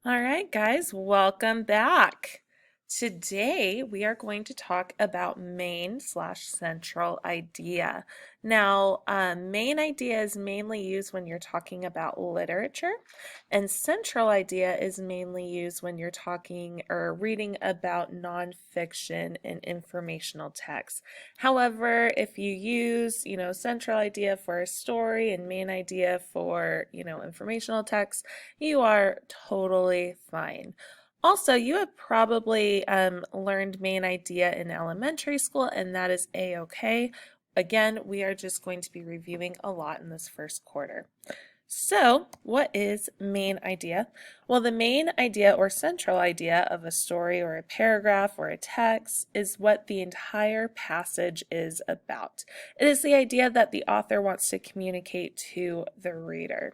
All right, guys, welcome back. Today we are going to talk about main/central idea. Now, main idea is mainly used when you're talking about literature, and central idea is mainly used when you're talking or reading about nonfiction and informational text. However, if you use, central idea for a story and main idea for, informational text, you are totally fine. Also, you have probably learned main idea in elementary school, and that is a-okay. Again, we are just going to be reviewing a lot in this first quarter. So, what is main idea? Well, the main idea or central idea of a story or a paragraph or a text is what the entire passage is about. It is the idea that the author wants to communicate to the reader.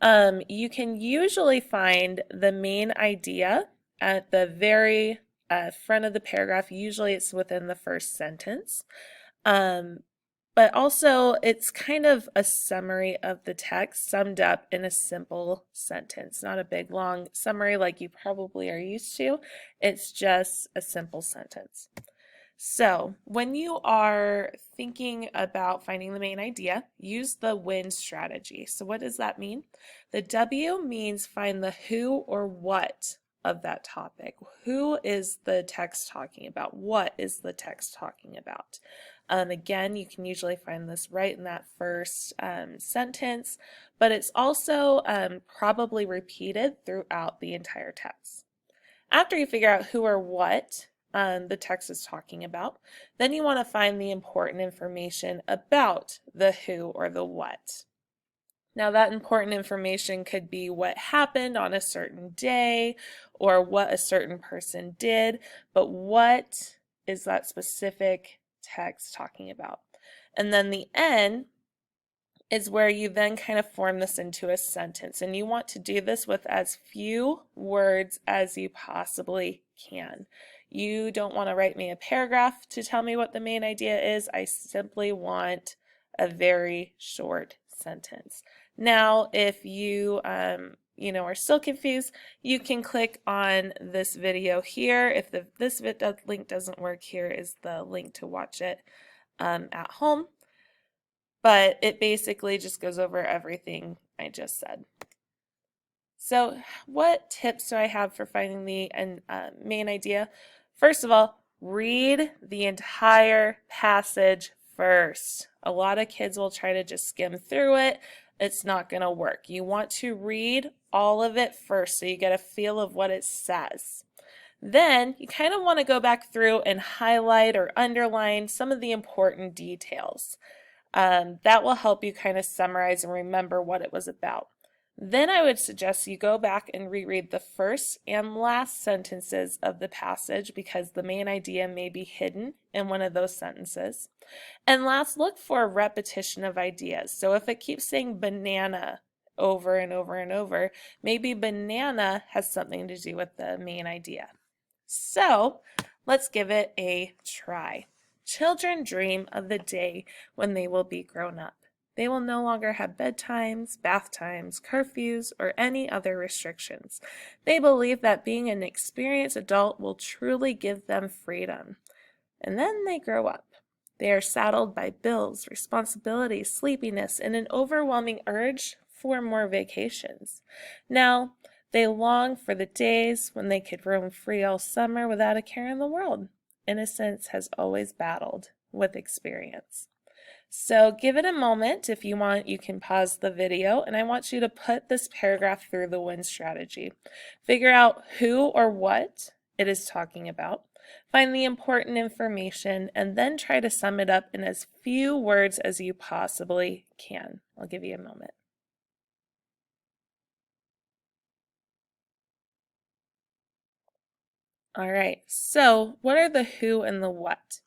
You can usually find the main idea at the very front of the paragraph. Usually it's within the first sentence. But also it's kind of a summary of the text summed up in a simple sentence, not a big long summary like you probably are used to. It's just a simple sentence. So, when you are thinking about finding the main idea, use the WHEN strategy. So, what does that mean? The W means find the who or what of that topic. Who is the text talking about? What is the text talking about? Again, you can usually find this right in that first sentence, but it's also probably repeated throughout the entire text. After you figure out who or what the text is talking about, then you want to find the important information about the who or the what. Now, that important information could be what happened on a certain day or what a certain person did, but what is that specific text talking about? And then the N is where you then kind of form this into a sentence. And you want to do this with as few words as you possibly can. You don't want to write me a paragraph to tell me what the main idea is. I simply want a very short sentence. Now, if you are still confused, you can click on this video here. If this link doesn't work, here is the link to watch it at home. But it basically just goes over everything I just said. So, what tips do I have for finding the main idea? First of all, read the entire passage first. A lot of kids will try to just skim through it. It's not going to work. You want to read all of it first so you get a feel of what it says. Then you kind of want to go back through and highlight or underline some of the important details. That will help you kind of summarize and remember what it was about. Then I would suggest you go back and reread the first and last sentences of the passage because the main idea may be hidden in one of those sentences. And last, look for a repetition of ideas. So if it keeps saying banana over and over and over, maybe banana has something to do with the main idea. So let's give it a try. Children dream of the day when they will be grown up. They will no longer have bedtimes, bath times, curfews, or any other restrictions. They believe that being an experienced adult will truly give them freedom. And then they grow up. They are saddled by bills, responsibilities, sleepiness, and an overwhelming urge for more vacations. Now, they long for the days when they could roam free all summer without a care in the world. Innocence has always battled with experience. So give it a moment. If you want, you can pause the video, and I want you to put this paragraph through the WHEN strategy. Figure out who or what it is talking about. Find the important information, and then try to sum it up in as few words as you possibly can. I'll give you a moment. All right, so what are the who and the what?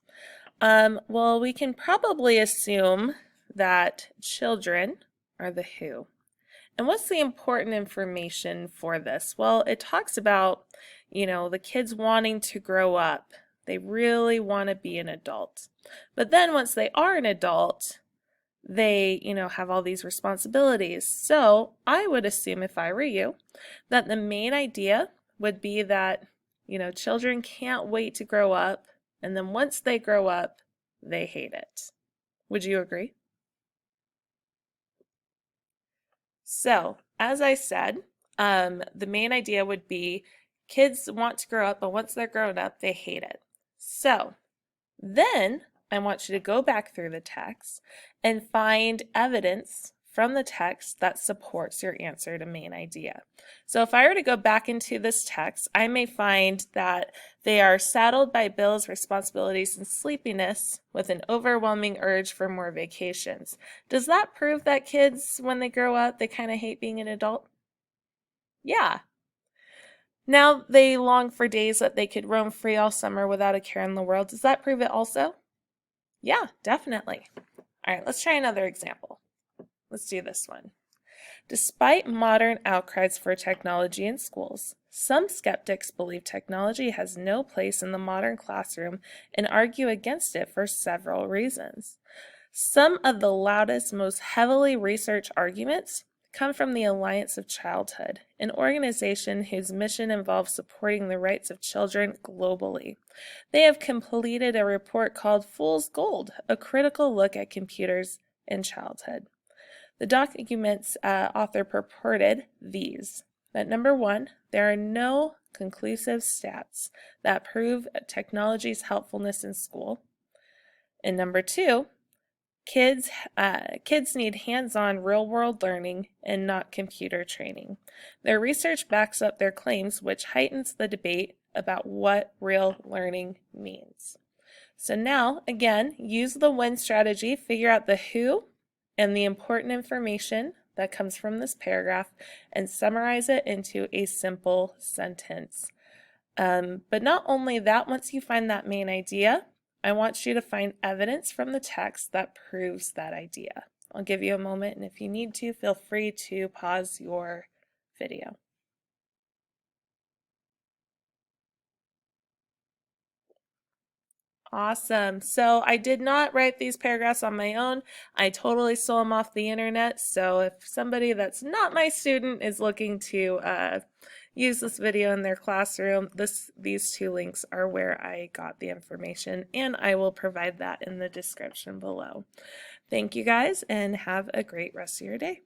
Well, we can probably assume that children are the who. And what's the important information for this? Well, it talks about, the kids wanting to grow up. They really want to be an adult. But then once they are an adult, they, have all these responsibilities. So I would assume, if I were you, that the main idea would be that, children can't wait to grow up, and then once they grow up, they hate it. Would you agree? So, as I said, the main idea would be kids want to grow up, but once they're grown up, they hate it. So, then I want you to go back through the text and find evidence from the text that supports your answer to main idea. So if I were to go back into this text, I may find that they are saddled by bills, responsibilities, and sleepiness with an overwhelming urge for more vacations. Does that prove that kids, when they grow up, they kind of hate being an adult? Yeah. Now they long for days that they could roam free all summer without a care in the world. Does that prove it also? Yeah, definitely. All right, let's try another example. Let's do this one. Despite modern outcries for technology in schools, some skeptics believe technology has no place in the modern classroom and argue against it for several reasons. Some of the loudest, most heavily researched arguments come from the Alliance of Childhood, an organization whose mission involves supporting the rights of children globally. They have completed a report called Fool's Gold, a critical look at computers in childhood. The document's author purported these: that number one, there are no conclusive stats that prove technology's helpfulness in school. And number two, kids need hands-on real-world learning and not computer training. Their research backs up their claims, which heightens the debate about what real learning means. So now, again, use the WHEN strategy, figure out the who and the important information that comes from this paragraph, and summarize it into a simple sentence. But not only that, once you find that main idea, I want you to find evidence from the text that proves that idea. I'll give you a moment, and if you need to, feel free to pause your video. Awesome. So I did not write these paragraphs on my own. I totally stole them off the internet. So if somebody that's not my student is looking to use this video in their classroom, these two links are where I got the information, and I will provide that in the description below. Thank you guys, and have a great rest of your day.